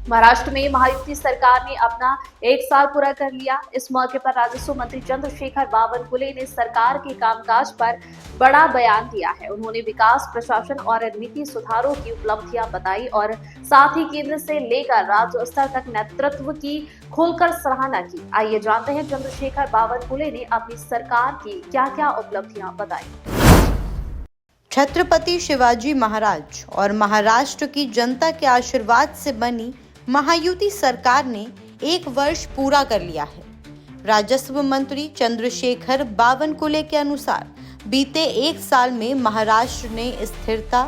महाराष्ट्र में महायुति सरकार ने अपना 1 साल पूरा कर लिया। इस मौके पर राजस्व मंत्री चंद्रशेखर बावनकुले ने सरकार के कामकाज पर बड़ा बयान दिया है। उन्होंने विकास, प्रशासन और नीति सुधारों की उपलब्धियां बताई और साथ ही केंद्र से लेकर राज्य स्तर तक नेतृत्व की खुलकर सराहना की। आइए जानते हैं चंद्रशेखर बावनकुले ने अपनी सरकार की क्या-क्या उपलब्धियां बताई। छत्रपति शिवाजी महाराज और महाराष्ट्र की जनता के आशीर्वाद से बनी महायुति सरकार ने 1 वर्ष पूरा कर लिया है। राजस्व मंत्री चंद्रशेखर बावनकुले के अनुसार बीते 1 साल में महाराष्ट्र ने स्थिरता,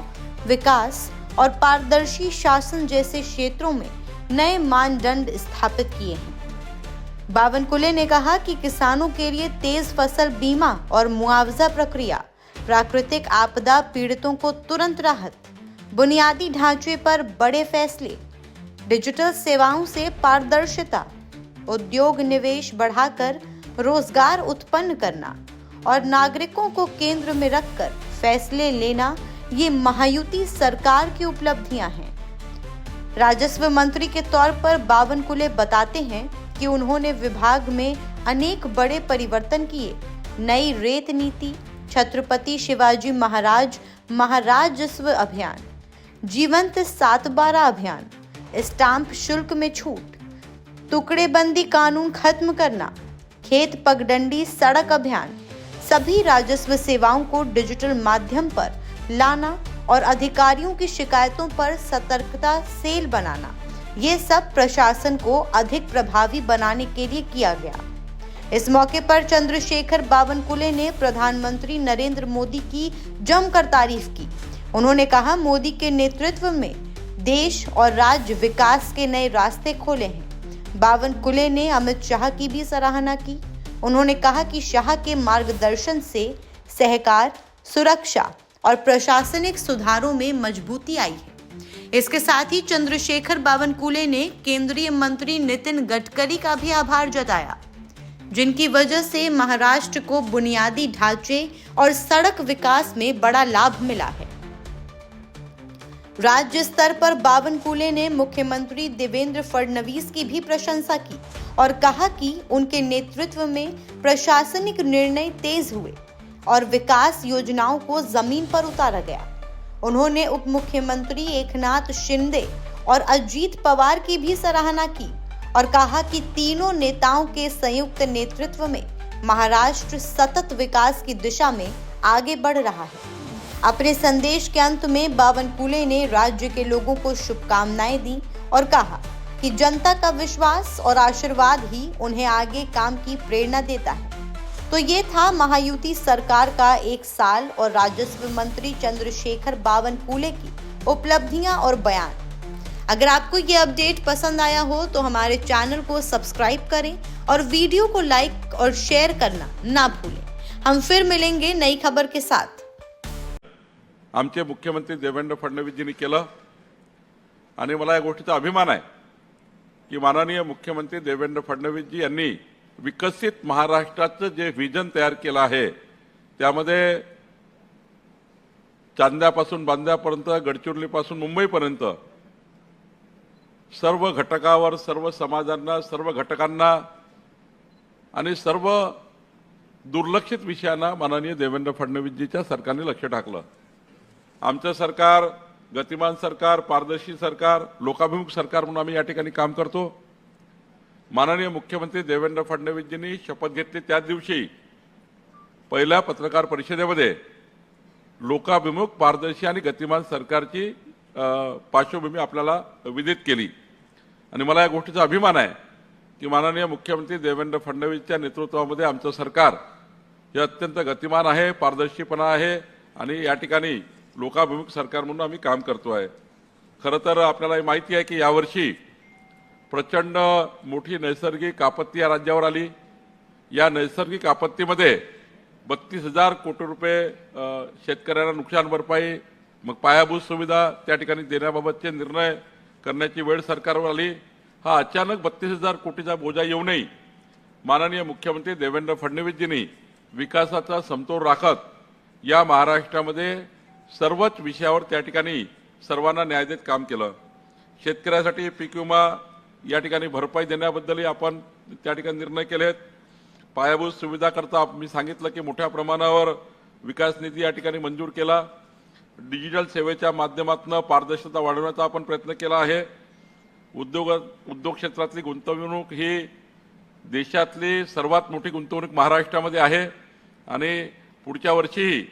विकास और पारदर्शी शासन जैसे क्षेत्रों में नए मानदंड स्थापित किए हैं। बावनकुले ने कहा कि किसानों के लिए तेज फसल बीमा और मुआवजा प्रक्रिया, प्राकृतिक आपदा पीड़ितों को तुरंत राहत, बुनियादी ढांचे पर बड़े फैसले, डिजिटल सेवाओं से पारदर्शिता, उद्योग निवेश बढ़ाकर रोजगार उत्पन्न करना और नागरिकों को केंद्र में रखकर फैसले लेना, ये महायुति सरकार की उपलब्धियां हैं। राजस्व मंत्री के तौर पर बावनकुले बताते हैं कि उन्होंने विभाग में अनेक बड़े परिवर्तन किए। नई रेत नीति, छत्रपति शिवाजी महाराज महाराजस्व अभियान, जीवंत 7/12 अभियान, स्टाम्प शुल्क में छूट, टुकड़ेबंदी कानून खत्म करना, खेत पगडंडी सड़क अभियान, सभी राजस्व सेवाओं को डिजिटल माध्यम पर लाना और अधिकारियों की शिकायतों पर सतर्कता सेल बनाना, ये सब प्रशासन को अधिक प्रभावी बनाने के लिए किया गया। इस मौके पर चंद्रशेखर बावनकुले ने प्रधानमंत्री नरेंद्र मोदी की जमकर तारीफ की। उन्होंने कहा, मोदी के नेतृत्व में देश और राज्य विकास के नए रास्ते खोले हैं। बावनकुले ने अमित शाह की भी सराहना की। उन्होंने कहा कि शाह के मार्गदर्शन से सहकार, सुरक्षा और प्रशासनिक सुधारों में मजबूती आई है। इसके साथ ही चंद्रशेखर बावनकुले ने केंद्रीय मंत्री नितिन गडकरी का भी आभार जताया, जिनकी वजह से महाराष्ट्र को बुनियादी ढांचे और सड़क विकास में बड़ा लाभ मिला है। राज्य स्तर पर बावनकुले ने मुख्यमंत्री देवेंद्र फडणवीस की भी प्रशंसा की और कहा कि उनके नेतृत्व में प्रशासनिक निर्णय तेज हुए और विकास योजनाओं को जमीन पर उतारा गया। उन्होंने उप मुख्यमंत्री एकनाथ शिंदे और अजीत पवार की भी सराहना की और कहा कि तीनों नेताओं के संयुक्त नेतृत्व में महाराष्ट्र सतत विकास की दिशा में आगे बढ़ रहा है। अपने संदेश के अंत में बावनकुले ने राज्य के लोगों को शुभकामनाएं दी और कहा कि जनता का विश्वास और आशीर्वाद ही उन्हें आगे काम की प्रेरणा देता है। तो ये था महायुति सरकार का 1 साल और राजस्व मंत्री चंद्रशेखर बावनकुले की उपलब्धियां और बयान। अगर आपको ये अपडेट पसंद आया हो तो हमारे चैनल को सब्सक्राइब करें और वीडियो को लाइक और शेयर करना ना भूलें। हम फिर मिलेंगे नई खबर के साथ। आमचे मुख्यमंत्री देवेंद्र फडणवीसजींनी केलं आणि मला या गोष्टीचा अभिमान आहे की माननीय मुख्यमंत्री देवेंद्र फडणवीसजी यांनी विकसित महाराष्ट्राचं जे व्हिजन तयार केलं आहे त्यामध्ये चांद्यापासून बांद्यापर्यंत, गडचिरोलीपासून मुंबईपर्यंत सर्व घटकावर, सर्व समाजांना, सर्व घटकांना आणि सर्व दुर्लक्षित विषयांना माननीय देवेंद्र फडणवीसजीच्या सरकारने लक्ष टाकलं। आमचं सरकार गतिमान सरकार, पारदर्शी सरकार, लोकाभिमुख सरकार म्हणून आम्ही या ठिकाणी काम करतो। माननीय मुख्यमंत्री देवेंद्र फडणवीसजींनी शपथ घेतली त्या दिवशी पहिल्या पत्रकार परिषदेमध्ये लोकाभिमुख, पारदर्शी आणि गतिमान सरकारची पार्श्वभूमी आपल्याला विदित केली आणि मला या गोष्टीचा अभिमान आहे की माननीय मुख्यमंत्री देवेंद्र फडणवीसच्या नेतृत्वामध्ये आमचं सरकार हे अत्यंत गतिमान आहे, पारदर्शीपणा आहे आणि या ठिकाणी लोकाभिमुख सरकार म्हणून आम्ही काम करतो आहे। खरं तर आपल्याला माहिती आहे की यावर्षी प्रचंड मोठी नैसर्गिक आपत्ती या राज्यावर आली। या नैसर्गिक आपत्तीमध्ये 32,000 कोटी रुपये शेतकऱ्यांना नुकसान भरपाई, मग पायाभूत सुविधा त्या ठिकाणी देण्याबाबतचे निर्णय करण्याची वेळ सरकारवर आली। हा अचानक 32,000 कोटीचा बोजा येऊनही माननीय मुख्यमंत्री देवेंद्र फडणवीसजींनी विकासाचा समतोल राखत या महाराष्ट्रामध्ये सर्वच विषयावर त्या ठिकाणी सर्वांना न्याय देत काम केलं। शेतकऱ्यासाठी पीक विमा या ठिकाणी भरपाई देण्याबद्दलही आपण त्या ठिकाणी निर्णय केलेत. पायाभूत सुविधा करता मी सांगितलं की मोठ्या प्रमाणावर विकास निधी या ठिकाणी मंजूर केला. डिजिटल सेवेच्या माध्यमातून पारदर्शकता वाढवण्याचा आपण प्रयत्न केला आहे. उद्योग क्षेत्रातली गुंतवणूक ही देशातली सर्वात मोठी गुंतवणूक महाराष्ट्रामध्ये आहे आणि पुढच्या वर्षीही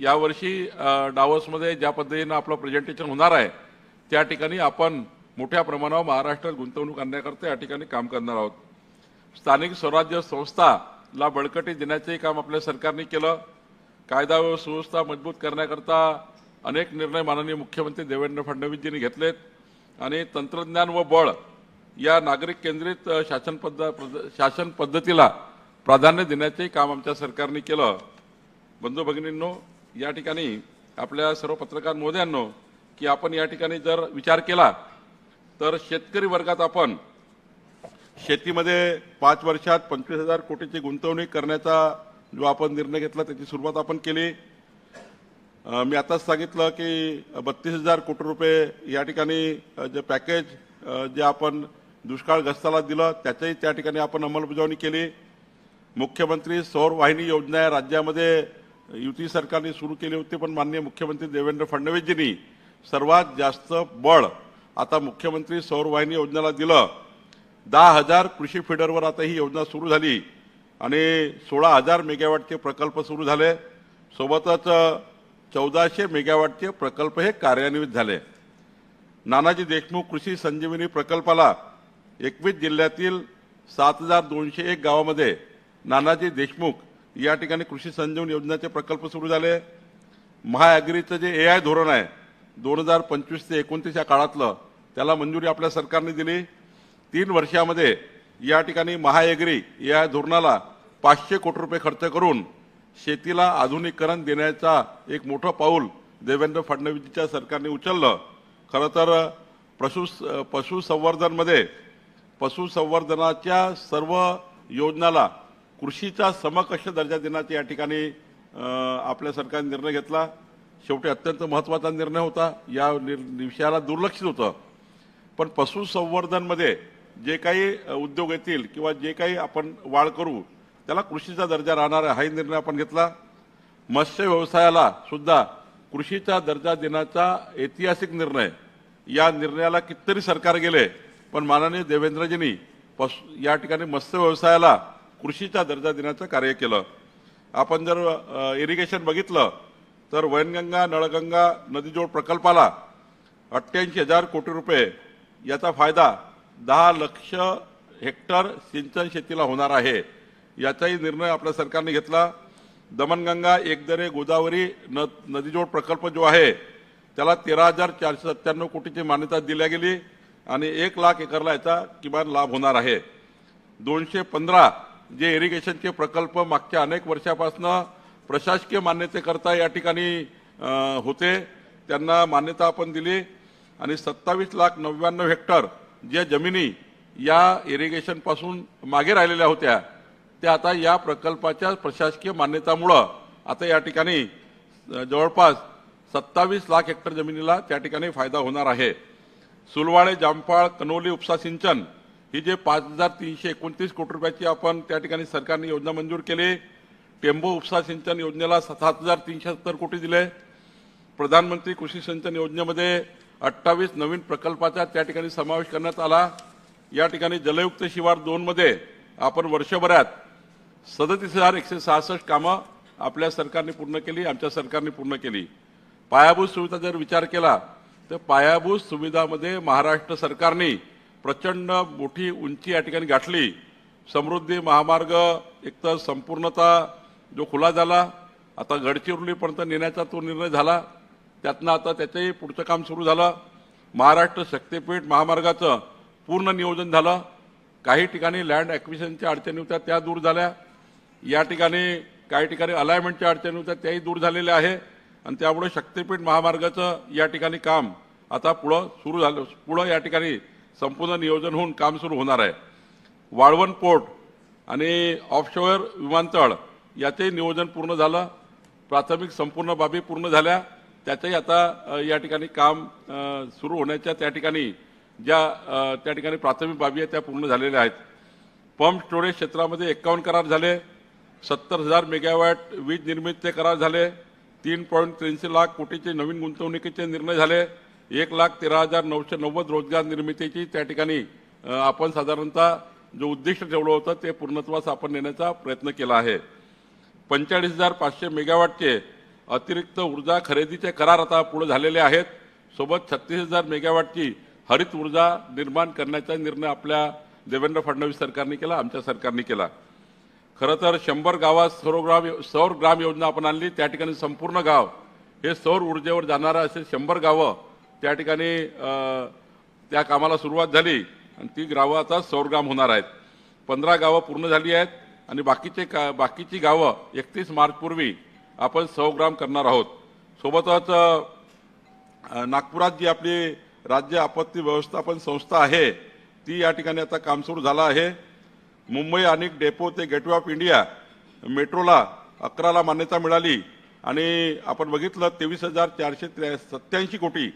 यावर्षी डावोसमध्ये ज्या पद्धतीनं आपलं प्रेझेंटेशन होणार आहे त्या ठिकाणी आपण मोठ्या प्रमाणावर महाराष्ट्रात गुंतवणूक आणण्याकरता या ठिकाणी काम करणार आहोत. स्थानिक स्वराज्य संस्थाला बळकटी देण्याचेही काम आपल्या सरकारने केलं. कायदा व सुव्यवस्था मजबूत करण्याकरता अनेक निर्णय माननीय मुख्यमंत्री देवेंद्र फडणवीसजींनी घेतलेत आणि तंत्रज्ञान व बळ या नागरिक केंद्रित शासन पद्धतीला प्राधान्य देण्याचे काम आमच्या सरकारने केलं. बंधू भगिनींनो, या ठिकाणी आपल्या सर्व पत्रकार महोदयांनो की आपण या ठिकाणी जर विचार केला तर शेतकरी वर्गात आपण शेतीमध्ये 5 वर्षात 25,000 कोटीची गुंतवणूक करण्याचा जो आपण निर्णय घेतला त्याची सुरुवात आपण केली. मी आताच सांगितलं की 32,000 कोटी रुपये या ठिकाणी जे पॅकेज जे आपण दुष्काळग्रस्ताला दिलं त्याच्याही त्या ठिकाणी आपण अंमलबजावणी केली. मुख्यमंत्री सौर वाहिनी योजना या राज्यामध्ये युती सरकारने सुरू केली होती, पण माननीय मुख्यमंत्री देवेंद्र फडणवीसजींनी सर्वात जास्त बळ आता मुख्यमंत्री सौर वाहिनी योजनेला दिलं. 10,000 कृषी फीडरवर आता ही योजना सुरू झाली आणि 16,000 मेगावॅटचे प्रकल्प सुरू झाले. सोबतच 1400 मेगावॅटचे प्रकल्प हे कार्यान्वित झाले. नानाजी देशमुख कृषी संजीवनी प्रकल्पाला 21 जिल्ह्यातील 7,201 गावामध्ये नानाजी देशमुख या ठिकाणी कृषी संजीवनी योजनेचे प्रकल्प सुरू झाले. महाअॅग्रीचं जे AI धोरण आहे 2025 ते 29 या काळातलं त्याला मंजुरी आपल्या सरकारने दिली. 3 वर्षामध्ये या ठिकाणी महाअॅग्री या धोरणाला 500 कोटी रुपये खर्च करून शेतीला आधुनिकीकरण देण्याचा एक मोठं पाऊल देवेंद्र फडणवीसच्या सरकारने उचललं. खरं तर पशुसंवर्धनाच्या सर्व योजनाला कृषीचा समकक्ष दर्जा देण्याचा या ठिकाणी आपल्या सरकारने निर्णय घेतला. शेवटी अत्यंत महत्त्वाचा निर्णय होता. या विषयाला दुर्लक्षित होतं, पण पशुसंवर्धनमध्ये जे काही उद्योग येतील किंवा जे काही आपण वाढ करू त्याला कृषीचा दर्जा राहणार आहे, हा निर्णय आपण घेतला. मत्स्य व्यवसायाला सुद्धा कृषीचा दर्जा देण्याचा ऐतिहासिक निर्णय. या निर्णयाला कितीतरी सरकार गेले, पण माननीय देवेंद्रजींनी या ठिकाणी मत्स्य व्यवसायाला कृषीचा दर्जा देण्याचं कार्य केलं. आपण जर इरिगेशन बघितलं तर वैनगंगा नळगंगा नदीजोड प्रकल्पाला 88,000 कोटी रुपये याचा फायदा 10 लाख हेक्टर सिंचन शेतीला होणार आहे, याचाही निर्णय आपल्या सरकारने घेतला. दमनगंगा एकदरे गोदावरी नदीजोड प्रकल्प जो आहे त्याला 13,497 कोटीची मान्यता दिल्या गेली आणि 1 लाख एकरला याचा किमान लाभ होणार आहे. 215 जे इरिगेशनचे प्रकल्प मागच्या अनेक वर्षापासून प्रशासकीय मान्यतेकरता या ठिकाणी होते त्यांना मान्यता आपण दिली आणि 27,99,000 हेक्टर ज्या जमिनी या इरिगेशनपासून मागे राहिलेल्या होत्या त्या आता या प्रकल्पाच्या प्रशासकीय मान्यतामुळं आता या ठिकाणी जवळपास 27 लाख हेक्टर जमिनीला त्या ठिकाणी फायदा होणार आहे. सुलवाडे जामफळ कनोली उपसा सिंचन ही जे 5,329 कोटी रुपयाची आपण त्या ठिकाणी सरकारने योजना मंजूर केली. टेंबो उपसा सिंचन योजनेला 7,370 कोटी दिले. प्रधानमंत्री कृषी सिंचन योजनेमध्ये 28 नवीन प्रकल्पाचा त्या ठिकाणी समावेश करण्यात आला. या ठिकाणी जलयुक्त शिवार 2 मध्ये आपण वर्षभरात 37,166 कामं आपल्या सरकारने पूर्ण केली, आमच्या सरकारने पूर्ण केली. पायाभूत सुविधा जर विचार केला तर पायाभूत सुविधामध्ये महाराष्ट्र सरकारने प्रचंड मोठी उंची या ठिकाणी गाठली. समृद्धी महामार्ग एकतर संपूर्णतः जो खुला झाला, आता गडचिरोलीपर्यंत नेण्याचा तो निर्णय झाला, त्यातनं आता त्याचंही पुढचं काम सुरू झालं. महाराष्ट्र शक्तीपीठ महामार्गाचं पूर्ण नियोजन झालं. काही ठिकाणी लँड ॲक्विजिशनच्या अडचणी होत्या त्या दूर झाल्या. या ठिकाणी काही ठिकाणी अलाइनमेंटच्या अडचणी होत्या त्याही दूर झालेल्या आहे आणि त्यामुळे शक्तीपीठ महामार्गाचं या ठिकाणी काम आता पुढं या ठिकाणी संपूर्ण नियोजन होऊन काम सुरू होणार आहे. वाळवण पोर्ट आणि ऑफशोअर विमानतळ याचंही नियोजन पूर्ण झालं. प्राथमिक संपूर्ण बाबी पूर्ण झाल्या, त्याचंही आता या ठिकाणी काम सुरू होण्याच्या त्या ठिकाणी ज्या त्या ठिकाणी प्राथमिक बाबी आहेत त्या पूर्ण झालेल्या आहेत. पंप स्टोरेज क्षेत्रामध्ये 51 करार झाले. 70,000 मेगावॅट वीज निर्मितीचे करार झाले. 3.83 लाख कोटीचे नवीन गुंतवणुकीचे निर्णय झाले. 1,13,990 रोजगार निर्मितीची त्या ठिकाणी आपण साधारणतः जो उद्दिष्ट ठेवलं होतं ते पूर्णत्वास आपण नेण्याचा प्रयत्न केला आहे. 45,500 मेगावॅटचे अतिरिक्त ऊर्जा खरेदीचे करार आता पुढे झालेले आहेत. सोबत 36,000 मेगावॅटची हरित ऊर्जा निर्माण करण्याचा निर्णय आपल्या देवेंद्र फडणवीस सरकारने केला, आमच्या सरकारने केला. खरं तर 100 गावात सौर ग्राम योजना आपण आणली. त्या ठिकाणी संपूर्ण गाव हे सौर ऊर्जेवर जाणारं असे 100 गावं त्या ठिकाणी त्या कामाला सुरुवात झाली आणि ती गावं आता सौरग्राम होणार आहेत. 15 गावं पूर्ण झाली आहेत आणि बाकीची गावं 31 मार्चपूर्वी आपण सौरग्राम करणार आहोत. सोबतच नागपुरात जी आपली राज्य आपत्ती व्यवस्थापन संस्था आहे ती या ठिकाणी आता काम सुरू झालं आहे. मुंबई आणि डेपो ते गेटवे ऑफ इंडिया मेट्रोला 11ला मान्यता मिळाली आणि आपण बघितलं 23,487 कोटी